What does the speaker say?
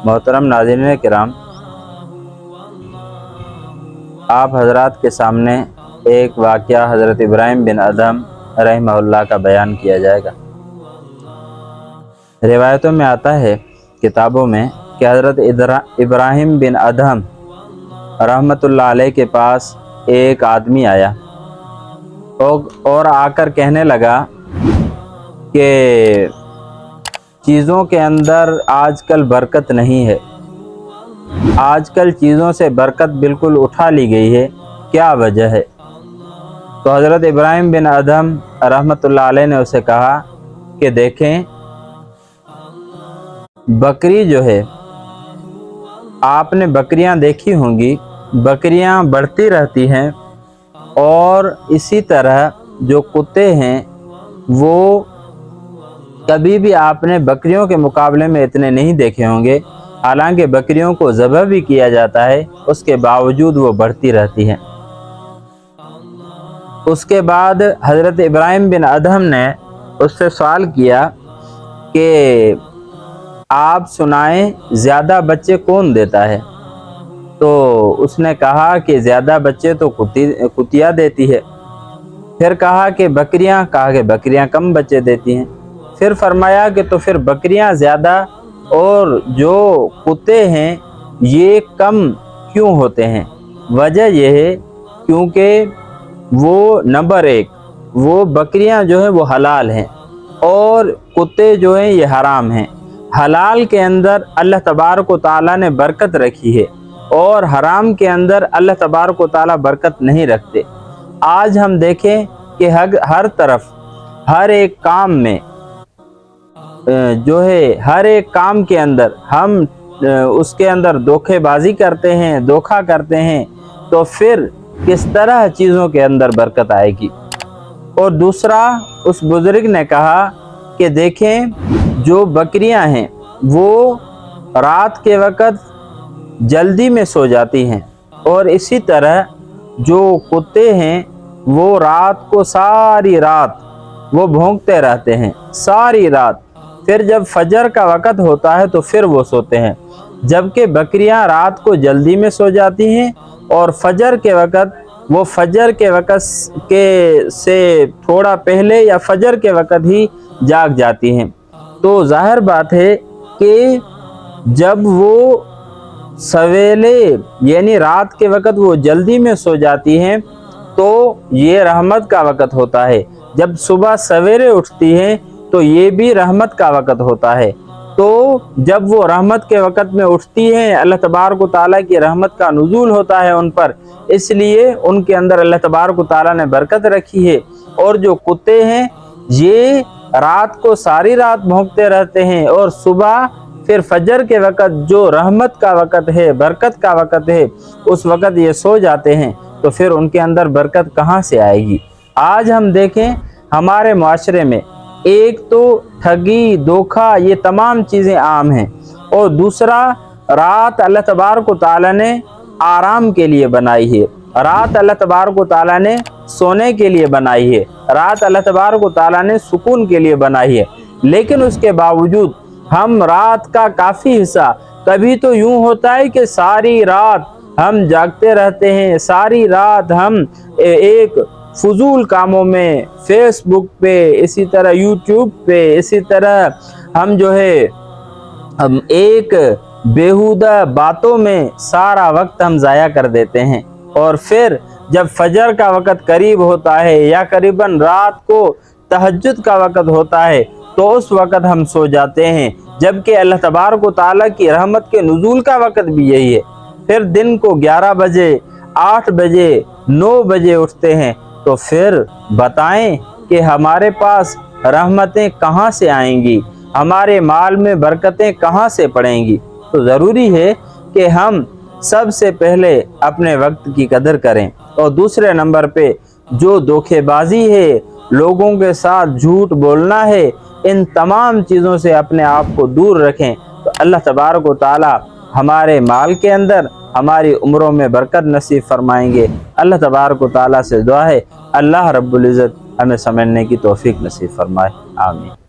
محترم ناظرین کرام، آپ حضرات کے سامنے ایک واقعہ حضرت ابراہیم بن ادھم رحمہ اللہ کا بیان کیا جائے گا۔ روایتوں میں آتا ہے، کتابوں میں، کہ حضرت ابراہیم بن ادھم رحمۃ اللہ علیہ کے پاس ایک آدمی آیا اور آ کر کہنے لگا کہ چیزوں کے اندر آج کل برکت نہیں ہے، آج کل چیزوں سے برکت بالکل اٹھا لی گئی ہے، کیا وجہ ہے؟ تو حضرت ابراہیم بن ادھم رحمۃ اللہ علیہ نے اسے کہا کہ دیکھیں، بکری جو ہے، آپ نے بکریاں دیکھی ہوں گی، بکریاں بڑھتی رہتی ہیں، اور اسی طرح جو کتے ہیں وہ کبھی بھی آپ نے بکریوں کے مقابلے میں اتنے نہیں دیکھے ہوں گے، حالانکہ بکریوں کو ذبح بھی کیا جاتا ہے، اس کے باوجود وہ بڑھتی رہتی ہیں۔ اس کے بعد حضرت ابراہیم بن ادھم نے اس سے سوال کیا کہ آپ سنائیں، زیادہ بچے کون دیتا ہے؟ تو اس نے کہا کہ زیادہ بچے تو کتیا دیتی ہے۔ پھر کہا کہ بکریاں کم بچے دیتی ہیں۔ پھر فرمایا کہ تو پھر بکریاں زیادہ اور جو کتے ہیں یہ کم کیوں ہوتے ہیں؟ وجہ یہ ہے کیونکہ وہ نمبر ایک، وہ بکریاں جو ہیں وہ حلال ہیں، اور کتے جو ہیں یہ حرام ہیں۔ حلال کے اندر اللہ تبارک و تعالیٰ نے برکت رکھی ہے، اور حرام کے اندر اللہ تبارک و تعالیٰ برکت نہیں رکھتے۔ آج ہم دیکھیں کہ ہر طرف، ہر ایک کام میں جو ہے، ہر ایک کام کے اندر ہم اس کے اندر دھوکے بازی کرتے ہیں، دھوکہ کرتے ہیں، تو پھر کس طرح چیزوں کے اندر برکت آئے گی؟ اور دوسرا، اس بزرگ نے کہا کہ دیکھیں، جو بکریاں ہیں وہ رات کے وقت جلدی میں سو جاتی ہیں، اور اسی طرح جو کتے ہیں وہ رات کو ساری رات وہ بھونکتے رہتے ہیں، ساری رات۔ پھر جب فجر کا وقت ہوتا ہے تو پھر وہ سوتے ہیں، جبکہ بکریاں رات کو جلدی میں سو جاتی ہیں، اور فجر کے وقت وہ فجر کے وقت سے تھوڑا پہلے یا فجر کے وقت ہی جاگ جاتی ہیں۔ تو ظاہر بات ہے کہ جب وہ سویلے یعنی رات کے وقت وہ جلدی میں سو جاتی ہیں تو یہ رحمت کا وقت ہوتا ہے، جب صبح سویرے اٹھتی ہیں تو یہ بھی رحمت کا وقت ہوتا ہے۔ تو جب وہ رحمت کے وقت میں اٹھتی ہیں، اللہ تبارک و تعالیٰ کی رحمت کا نزول ہوتا ہے ان پر، اس لیے ان کے اندر اللہ تبارک و تعالیٰ نے برکت رکھی ہے۔ اور جو کتے ہیں یہ رات کو ساری رات بھونکتے رہتے ہیں، اور صبح پھر فجر کے وقت جو رحمت کا وقت ہے، برکت کا وقت ہے، اس وقت یہ سو جاتے ہیں، تو پھر ان کے اندر برکت کہاں سے آئے گی؟ آج ہم دیکھیں ہمارے معاشرے میں ایک تو ٹھگی، دھوکہ، یہ تمام چیزیں عام ہیں، اور دوسرا، رات اللہ تبارک و تعالیٰ نے آرام کے لیے بنائی ہے، رات اللہ تبارک و تعالیٰ نے سونے کے لیے بنائی ہے، رات اللہ تبارک و تعالیٰ نے سکون کے لیے بنائی ہے، لیکن اس کے باوجود ہم رات کا کافی حصہ، کبھی تو یوں ہوتا ہے کہ ساری رات ہم جاگتے رہتے ہیں، ساری رات ہم ایک فضول کاموں میں، فیس بک پہ، اسی طرح یوٹیوب پہ، اسی طرح ہم جو ہے ایک بیہودہ باتوں میں سارا وقت ہم ضائع کر دیتے ہیں، اور پھر جب فجر کا وقت قریب ہوتا ہے یا قریباً رات کو تہجد کا وقت ہوتا ہے تو اس وقت ہم سو جاتے ہیں، جبکہ اللہ تبارک و تعالیٰ کی رحمت کے نزول کا وقت بھی یہی ہے۔ پھر دن کو 11 بجے، 8 بجے، 9 بجے اٹھتے ہیں، تو پھر بتائیں کہ ہمارے پاس رحمتیں کہاں سے آئیں گی، ہمارے مال میں برکتیں کہاں سے پڑیں گی؟ تو ضروری ہے کہ ہم سب سے پہلے اپنے وقت کی قدر کریں، اور دوسرے نمبر پہ جو دھوکے بازی ہے، لوگوں کے ساتھ جھوٹ بولنا ہے، ان تمام چیزوں سے اپنے آپ کو دور رکھیں، تو اللہ تبارک و تعالیٰ ہمارے مال کے اندر، ہماری عمروں میں برکت نصیب فرمائیں گے۔ اللہ تبارک و تعالیٰ سے دعا ہے اللہ رب العزت ہمیں سمجھنے کی توفیق نصیب فرمائے، آمین۔